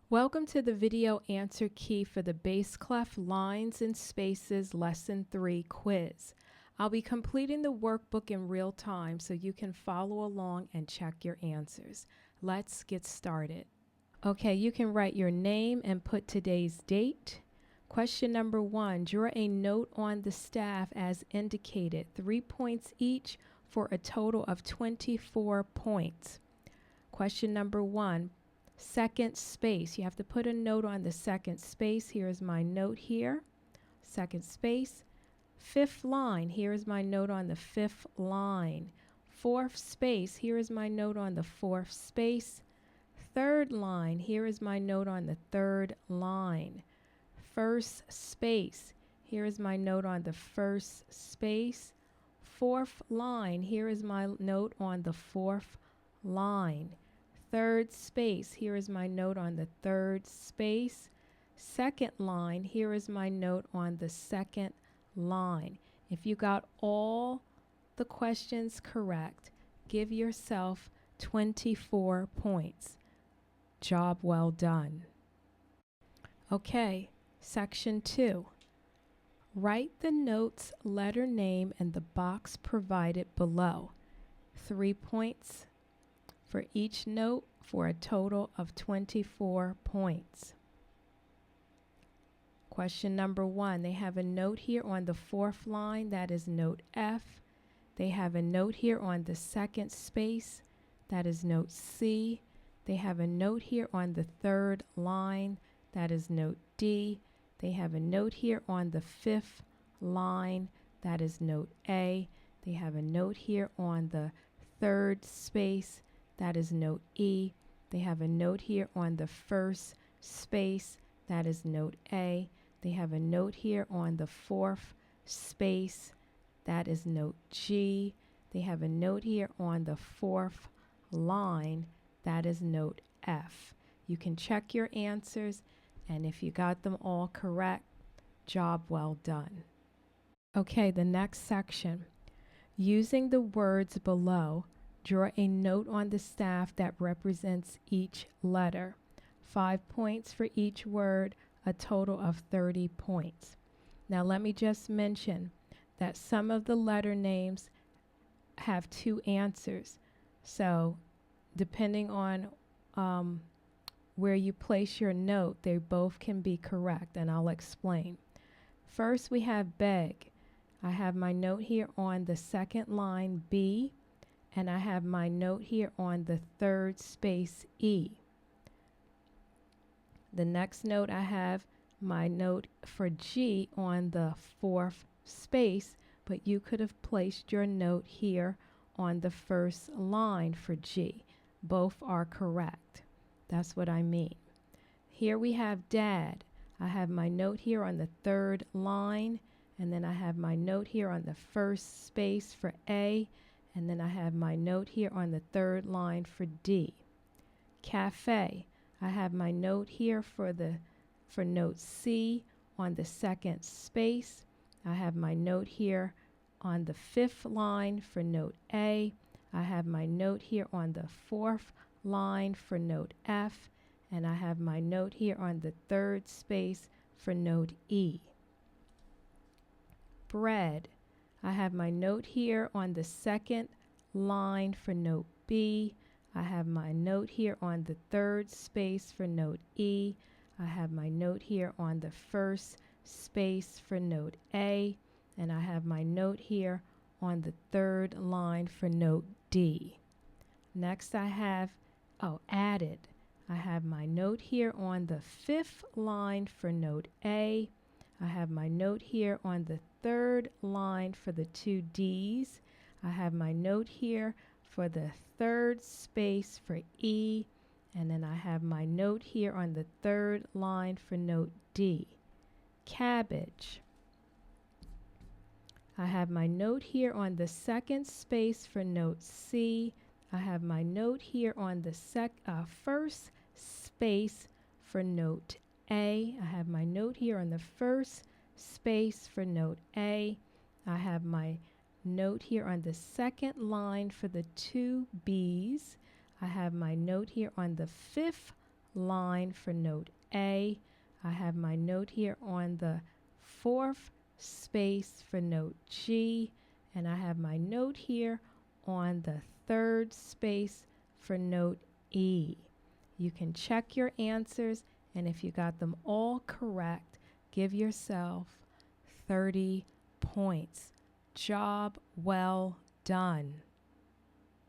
Welcome to the video answer key for the bass clef lines and spaces lesson 3 quiz. I'll be completing the workbook in real time so you can follow along and check your answers. Let's get started. Okay, you can write your name and put today's date. Question number 1, draw a note on the staff as indicated, 3 points each for a total of 24 points. Question number 1, second space. You have to put a note on the second space. Here is my note here. Second space. Fifth line. Here is my note on the fifth line. Fourth space. Here is my note on the fourth space. Third line. Here is my note on the third line. First space. Here is my note on the first space. Fourth line. Here is my note on the fourth line. Third space, here is my note on the third space. Second line, here is my note on the second line. If you got all the questions correct, give yourself 24 points. Job well done. Okay, section 2. Write the note's letter name in the box provided below. 3 points for each note for a total of 24 points. Question number 1, they have a note here on the fourth line, that is note F. They have a note here on the second space, that is note C. They have a note here on the third line, that is note D. They have a note here on the fifth line, that is note A. They have a note here on the third space, that is note E. They have a note here on the first space, that is note A. They have a note here on the fourth space, that is note G. They have a note here on the fourth line, that is note F. You can check your answers, and if you got them all correct, job well done. Okay, the next section. Using the words below, draw a note on the staff that represents each letter. 5 points for each word, a total of 30 points. Now let me just mention that some of the letter names have 2 answers. So depending on where you place your note, they both can be correct, and I'll explain. First, we have beg. I have my note here on the second line, B. And I have my note here on the third space, E. The next note, I have my note for G on the fourth space, but you could have placed your note here on the first line for G. Both are correct. That's what I mean. Here we have dad. I have my note here on the third line, and then I have my note here on the first space for A. And then I have my note here on the third line for D. Cafe. I have my note here for note C on the second space. I have my note here on the fifth line for note A. I have my note here on the fourth line for note F. And I have my note here on the third space for note E. Bread. I have my note here on the second line for note B. I have my note here on the third space for note E. I have my note here on the first space for note A. And I have my note here on the third line for note D. Next I have, added. I have my note here on the fifth line for note A. I have my note here on the third line for the 2 D's. I have my note here for the third space for E. And then I have my note here on the third line for note D. Cabbage. I have my note here on the second space for note C. I have my note here on the first space for note A. I have my note here on the first space for note A. I have my note here on the second line for the 2 B's. I have my note here on the fifth line for note A. I have my note here on the 4th space for note G, and I have my note here on the 3rd space for note E. You can check your answers, and if you got them all correct, give yourself 30 points. Job well done.